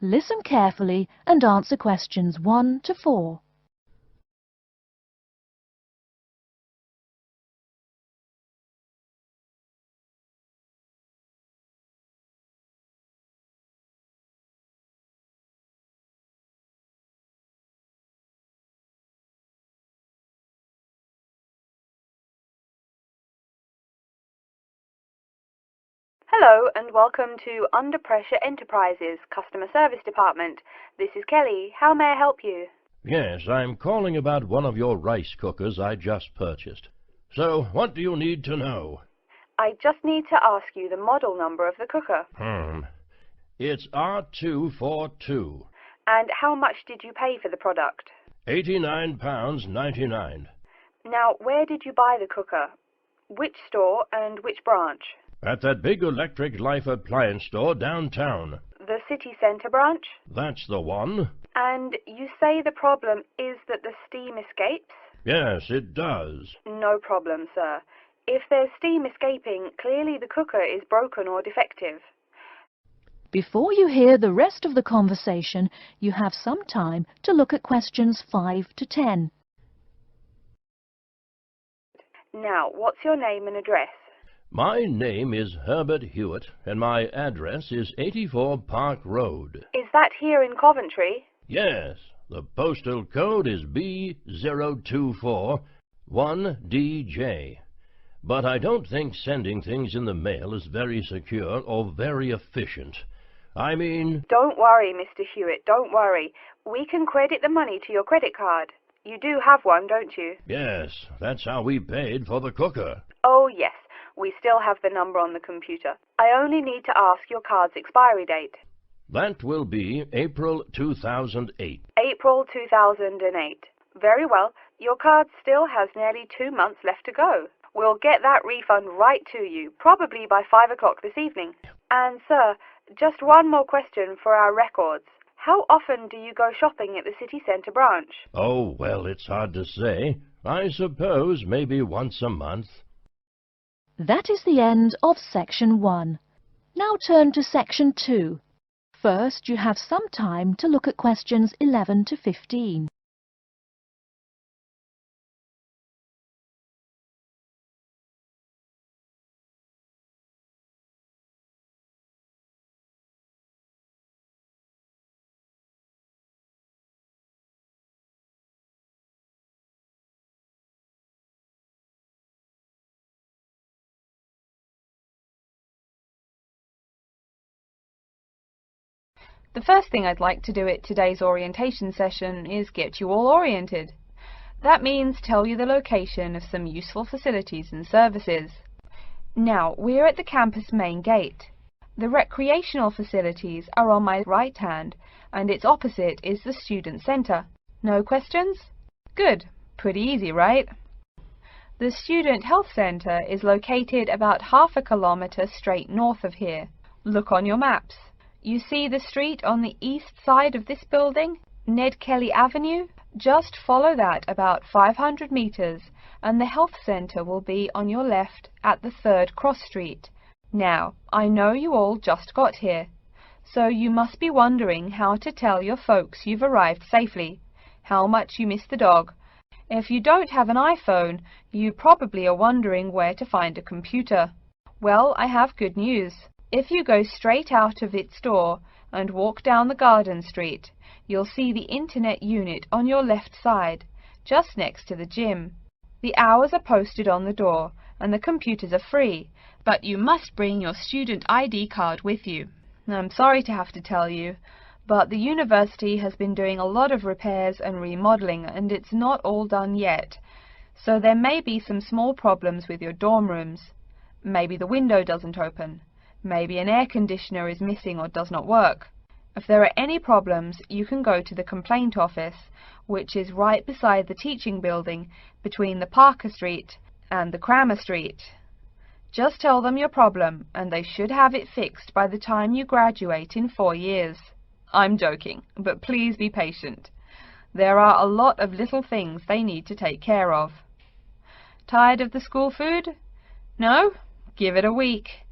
Listen carefully and answer questions 1 to 4. Hello and welcome to Under Pressure Enterprises Customer Service Department. This is Kelly. How may I help you? Yes, I'm calling about one of your rice cookers I just purchased. So, what do you need to know? I just need to ask you the model number of the cooker. It's R242. And how much did you pay for the product? £89.99. Now, where did you buy the cooker? Which store and which branch? At that big electric life appliance store downtown. The city centre branch? That's the one. And you say the problem is that the steam escapes? Yes, it does. No problem, sir. If there's steam escaping, clearly the cooker is broken or defective. Before you hear the rest of the conversation, you have some time to look at questions 5 to 10. Now, what's your name and address? My name is Herbert Hewitt, and my address is 84 Park Road. Is that here in Coventry? Yes, the postal code is B0241DJ. But I don't think sending things in the mail is very secure or very efficient. I mean... Don't worry, Mr. Hewitt, don't worry. We can credit the money to your credit card. You do have one, don't you? Yes, that's how we paid for the cooker. Oh, yes. We still have the number on the computer. I only need to ask your card's expiry date. That will be April 2008. April 2008. Very well. Your card still has nearly 2 months left to go. We'll get that refund right to you, probably by 5 o'clock this evening. And, sir, just one more question for our records. How often do you go shopping at the city centre branch? Oh, well, it's hard to say. I suppose maybe once a month. That is the end of Section 1. Now turn to Section 2. First, you have some time to look at questions 11 to 15. The first thing I'd like to do at today's orientation session is get you all oriented. That means tell you the location of some useful facilities and services. Now, we're at the campus main gate. The recreational facilities are on my right hand, and its opposite is the student centre. No questions? Good. Pretty easy, right? The student health centre is located about half a kilometre straight north of here. Look on your maps. You see the street on the east side of this building, Ned Kelly Avenue? Just follow that about 500 metres and the health centre will be on your left at the 3rd cross street. Now, I know you all just got here, so you must be wondering how to tell your folks you've arrived safely, how much you miss the dog. If you don't have an iPhone, you probably are wondering where to find a computer. Well, I have good news. If you go straight out of its door and walk down the garden street, you'll see the internet unit on your left side, just next to the gym. The hours are posted on the door and the computers are free, but you must bring your student ID card with you. I'm sorry to have to tell you, but the university has been doing a lot of repairs and remodeling and it's not all done yet, so there may be some small problems with your dorm rooms. Maybe the window doesn't open. Maybe an air conditioner is missing or does not work. If there are any problems, you can go to the complaint office, which is right beside the teaching building between the Parker Street and the Crammer Street. Just tell them your problem and they should have it fixed by the time you graduate in 4 years. I'm joking, but please be patient. There are a lot of little things they need to take care of. Tired of the school food? No? Give it a week.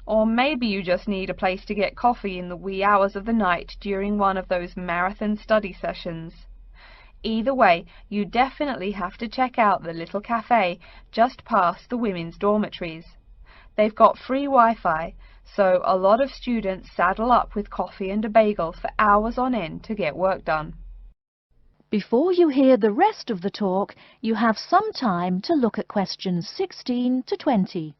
Or maybe you just need a place to get coffee in the wee hours of the night during one of those marathon study sessions. Either way, you definitely have to check out the little cafe just past the women's dormitories. They've got free Wi-Fi, so a lot of students saddle up with coffee and a bagel for hours on end to get work done. Before you hear the rest of the talk, you have some time to look at questions 16 to 20.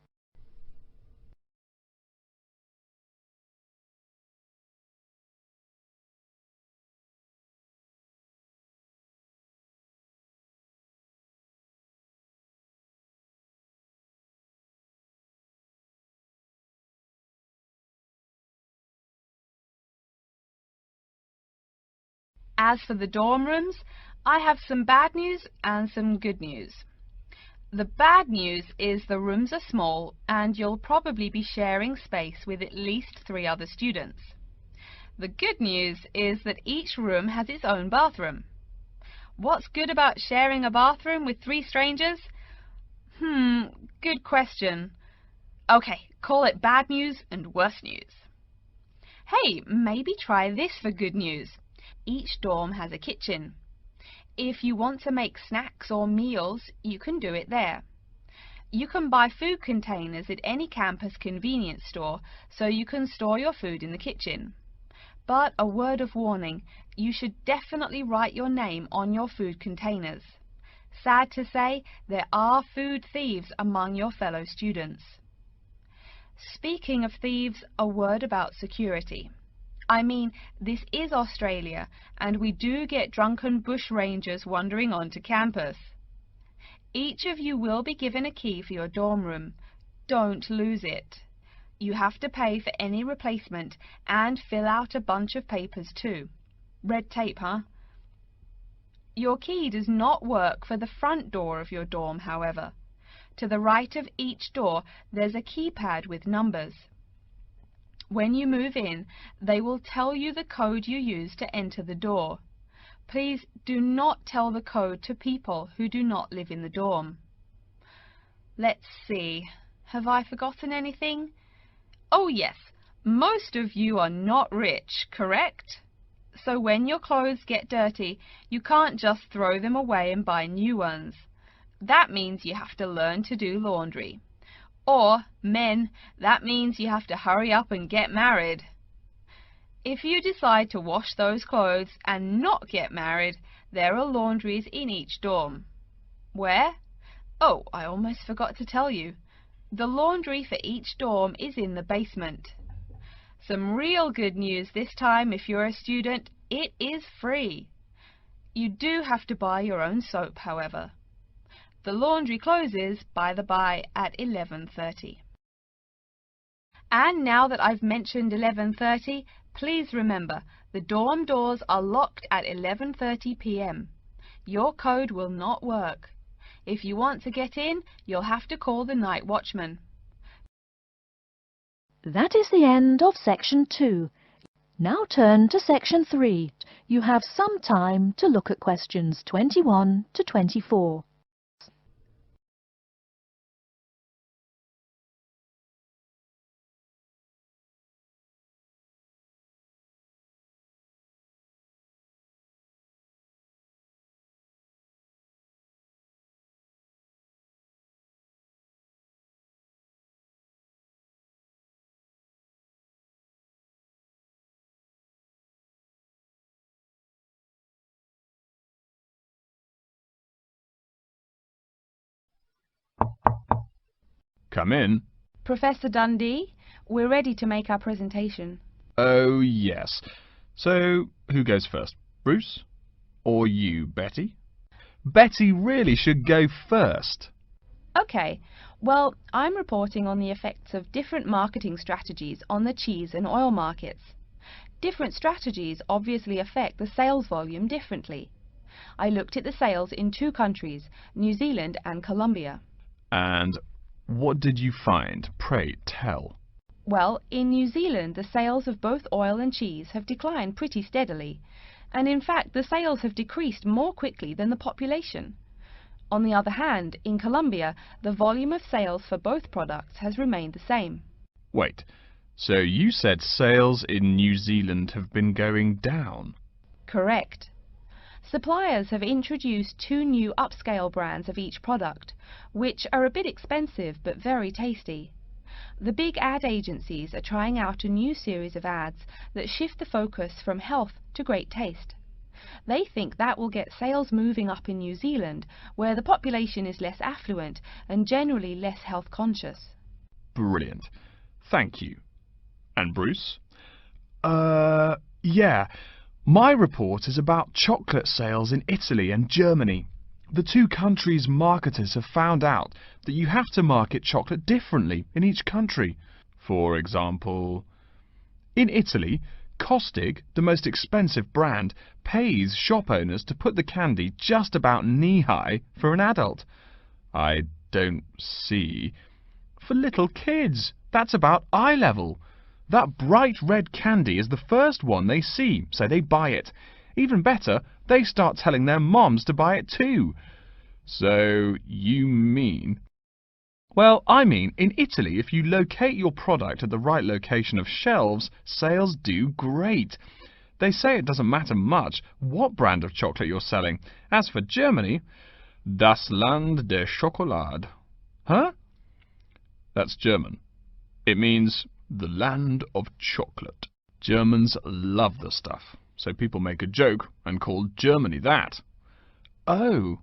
As for the dorm rooms, I have some bad news and some good news. The bad news is the rooms are small and you'll probably be sharing space with at least 3 other students. The good news is that each room has its own bathroom. What's good about sharing a bathroom with 3 strangers? Good question. Okay, call it bad news and worse news. Hey, maybe try this for good news. Each dorm has a kitchen. If you want to make snacks or meals, you can do it there. You can buy food containers at any campus convenience store, so you can store your food in the kitchen. But a word of warning, you should definitely write your name on your food containers. Sad to say, there are food thieves among your fellow students. Speaking of thieves, a word about security. I mean, this is Australia, and we do get drunken bushrangers wandering onto campus. Each of you will be given a key for your dorm room. Don't lose it. You have to pay for any replacement and fill out a bunch of papers too. Red tape, huh? Your key does not work for the front door of your dorm, however. To the right of each door, there's a keypad with numbers. When you move in, they will tell you the code you use to enter the door. Please do not tell the code to people who do not live in the dorm. Let's see, have I forgotten anything? Oh yes, most of you are not rich, correct? So when your clothes get dirty, you can't just throw them away and buy new ones. That means you have to learn to do laundry. Or, men, that means you have to hurry up and get married. If you decide to wash those clothes and not get married, there are laundries in each dorm. Where? Oh, I almost forgot to tell you. The laundry for each dorm is in the basement. Some real good news this time if you're a student, it is free. You do have to buy your own soap, however. The laundry closes, by the by, at 11:30. And now that I've mentioned 11:30, please remember, the dorm doors are locked at 11:30 p.m. Your code will not work. If you want to get in, you'll have to call the night watchman. That is the end of section 2. Now turn to section 3. You have some time to look at questions 21 to 24. Come in. Professor Dundee, we're ready to make our presentation. Oh, yes. So, who goes first? Bruce? Or you, Betty? Betty really should go first. Okay, well, I'm reporting on the effects of different marketing strategies on the cheese and oil markets. Different strategies obviously affect the sales volume differently. I looked at the sales in 2 countries, New Zealand and Colombia. And what did you find? Pray tell. Well, in New Zealand, the sales of both oil and cheese have declined pretty steadily, and in fact the sales have decreased more quickly than the population. On the other hand, in Colombia, the volume of sales for both products has remained the same. Wait, So you said sales in New Zealand have been going down? Correct. Suppliers have introduced 2 new upscale brands of each product, which are a bit expensive but very tasty. The big ad agencies are trying out a new series of ads that shift the focus from health to great taste. They think that will get sales moving up in New Zealand, where the population is less affluent and generally less health conscious. Brilliant. Thank you. And Bruce? Yeah. My report is about chocolate sales in Italy and Germany. The 2 countries' marketers have found out that you have to market chocolate differently in each country. For example, in Italy, Kostig, the most expensive brand, pays shop owners to put the candy just about knee-high for an adult. I don't see. For little kids, that's about eye level. That bright red candy is the first one they see, so they buy it. Even better, they start telling their moms to buy it too. So, you mean... Well, I mean, in Italy, if you locate your product at the right location of shelves, sales do great. They say it doesn't matter much what brand of chocolate you're selling. As for Germany, das Land der Schokolade. Huh? That's German. It means the land of chocolate. Germans love the stuff, so people make a joke and call Germany that. Oh,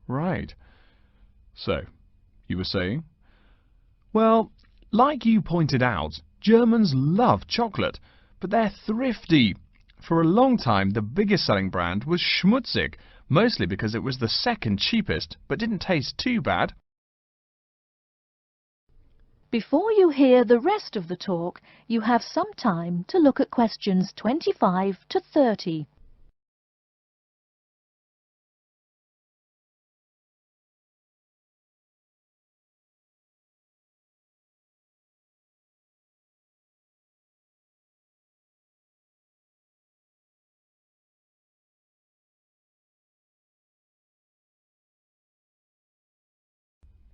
right. So, you were saying? Well, like you pointed out, Germans love chocolate, but they're thrifty. For a long time, the biggest selling brand was Schmutzig, mostly because it was the second cheapest, but didn't taste too bad. Before you hear the rest of the talk, you have some time to look at questions 25 to 30.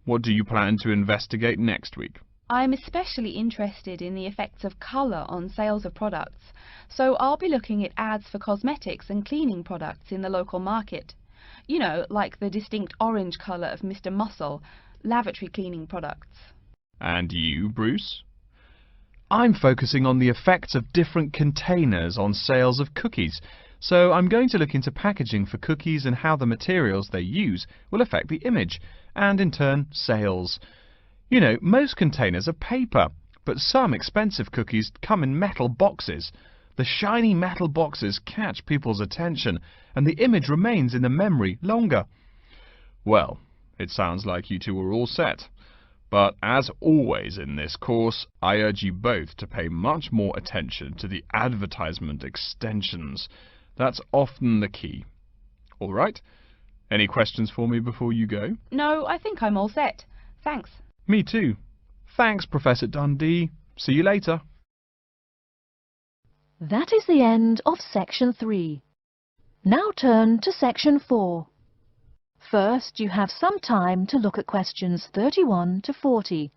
What do you plan to investigate next week? I'm especially interested in the effects of colour on sales of products, so I'll be looking at ads for cosmetics and cleaning products in the local market. You know, like the distinct orange colour of Mr. Muscle, lavatory cleaning products. And you, Bruce? I'm focusing on the effects of different containers on sales of cookies, so I'm going to look into packaging for cookies and how the materials they use will affect the image, and in turn, sales. You know, most containers are paper, but some expensive cookies come in metal boxes. The shiny metal boxes catch people's attention, and the image remains in the memory longer. Well, it sounds like you two are all set. But as always in this course, I urge you both to pay much more attention to the advertisement extensions. That's often the key. All right? Any questions for me before you go? No, I think I'm all set. Thanks. Me too. Thanks, Professor Dundee. See you later. That is the end of Section 3. Now turn to Section 4. First, you have some time to look at questions 31 to 40.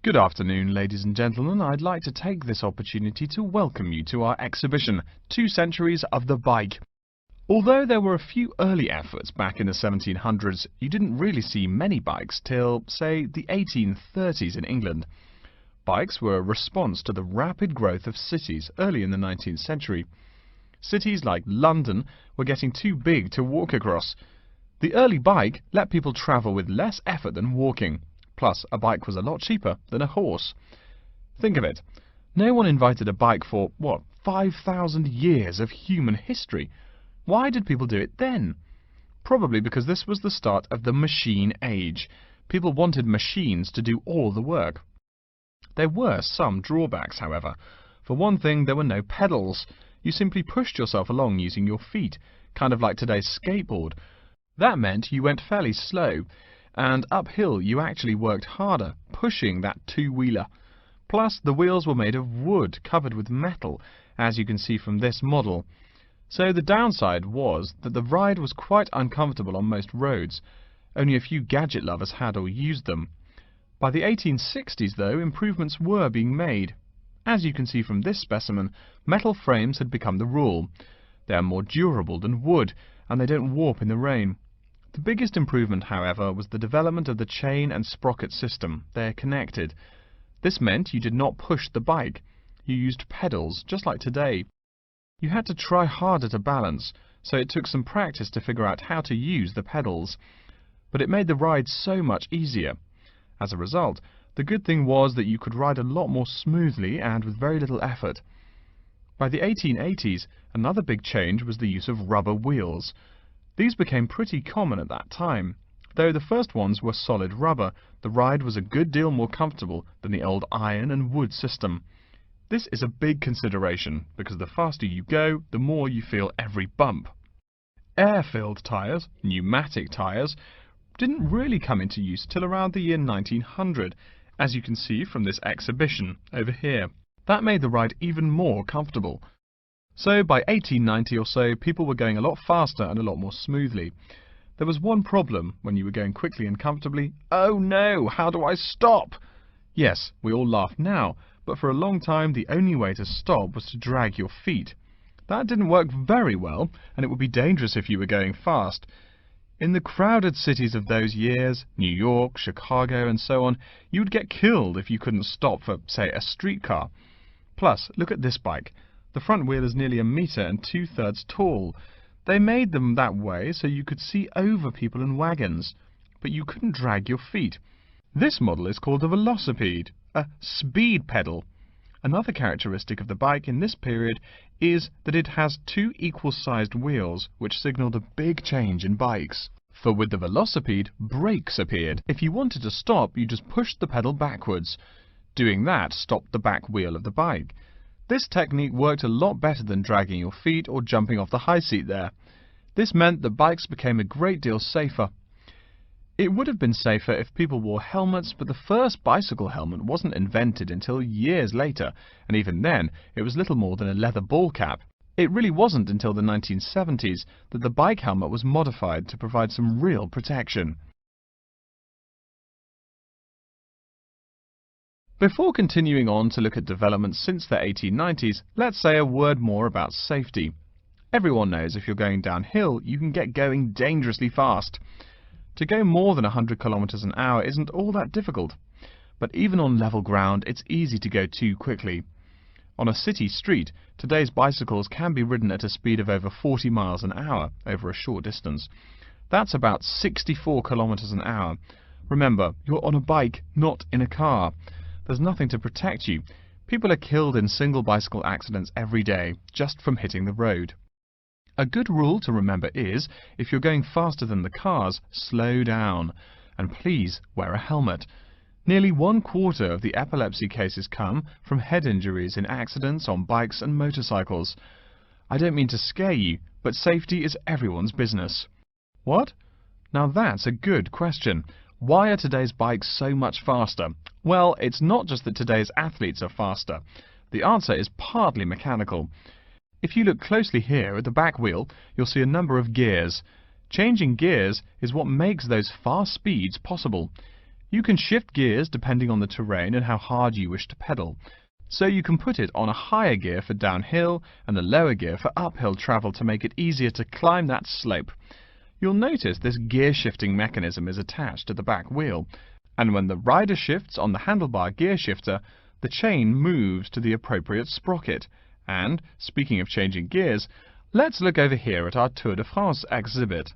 Good afternoon, ladies and gentlemen. I'd like to take this opportunity to welcome you to our exhibition, 2 Centuries of the Bike. Although there were a few early efforts back in the 1700s, you didn't really see many bikes till, say, the 1830s in England. Bikes were a response to the rapid growth of cities early in the 19th century. Cities like London were getting too big to walk across. The early bike let people travel with less effort than walking. Plus, a bike was a lot cheaper than a horse. Think of it. No one invented a bike for, 5,000 years of human history. Why did people do it then? Probably because this was the start of the machine age. People wanted machines to do all the work. There were some drawbacks, however. For one thing, there were no pedals. You simply pushed yourself along using your feet, kind of like today's skateboard. That meant you went fairly slow, and uphill you actually worked harder, pushing that two-wheeler. Plus, the wheels were made of wood covered with metal, as you can see from this model. So the downside was that the ride was quite uncomfortable on most roads. Only a few gadget lovers had or used them. By the 1860s, though, improvements were being made. As you can see from this specimen, metal frames had become the rule. They are more durable than wood, and they don't warp in the rain. The biggest improvement, however, was the development of the chain and sprocket system. They are connected. This meant you did not push the bike. You used pedals, just like today. You had to try harder to balance, so it took some practice to figure out how to use the pedals. But it made the ride so much easier. As a result, the good thing was that you could ride a lot more smoothly and with very little effort. By the 1880s, another big change was the use of rubber wheels. These became pretty common at that time. Though the first ones were solid rubber, the ride was a good deal more comfortable than the old iron and wood system. This is a big consideration, because the faster you go, the more you feel every bump. Air-filled tyres, pneumatic tyres, didn't really come into use till around the year 1900, as you can see from this exhibition over here. That made the ride even more comfortable. So by 1890 or so, people were going a lot faster and a lot more smoothly. There was one problem when you were going quickly and comfortably. Oh no, how do I stop? Yes, we all laugh now, but for a long time the only way to stop was to drag your feet. That didn't work very well, and it would be dangerous if you were going fast. In the crowded cities of those years, New York, Chicago and so on, you would get killed if you couldn't stop for, say, a streetcar. Plus, look at this bike. The front wheel is nearly 1 meter and 2/3 tall. They made them that way so you could see over people and wagons, but you couldn't drag your feet. This model is called a velocipede, a speed pedal. Another characteristic of the bike in this period is that it has 2 equal-sized wheels, which signalled a big change in bikes. For with the velocipede, brakes appeared. If you wanted to stop, you just pushed the pedal backwards. Doing that stopped the back wheel of the bike. This technique worked a lot better than dragging your feet or jumping off the high seat there. This meant that bikes became a great deal safer. It would have been safer if people wore helmets, but the first bicycle helmet wasn't invented until years later, and even then it was little more than a leather ball cap. It really wasn't until the 1970s that the bike helmet was modified to provide some real protection. Before continuing on to look at developments since the 1890s, let's say a word more about safety. Everyone knows if you're going downhill, you can get going dangerously fast. To go more than 100 kilometers an hour isn't all that difficult, but even on level ground it's easy to go too quickly. On a city street, today's bicycles can be ridden at a speed of over 40 miles an hour over a short distance. That's about 64 kilometers an hour. Remember, you're on a bike, not in a car. There's nothing to protect you. People are killed in single bicycle accidents every day, just from hitting the road. A good rule to remember is, if you're going faster than the cars, slow down. And please wear a helmet. Nearly 1/4 of the epilepsy cases come from head injuries in accidents on bikes and motorcycles. I don't mean to scare you, but safety is everyone's business. What? Now that's a good question. Why are today's bikes so much faster? Well, it's not just that today's athletes are faster. The answer is partly mechanical. If you look closely here at the back wheel, you'll see a number of gears. Changing gears is what makes those fast speeds possible. You can shift gears depending on the terrain and how hard you wish to pedal. So you can put it on a higher gear for downhill and a lower gear for uphill travel to make it easier to climb that slope. You'll notice this gear shifting mechanism is attached to the back wheel, and when the rider shifts on the handlebar gear shifter, the chain moves to the appropriate sprocket. And, speaking of changing gears, let's look over here at our Tour de France exhibit.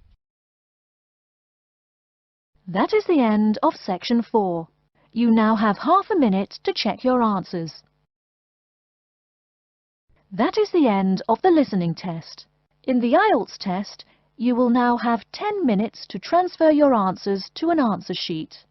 That is the end of section 4. You now have half a minute to check your answers. That is the end of the listening test. In the IELTS test, you will now have 10 minutes to transfer your answers to an answer sheet.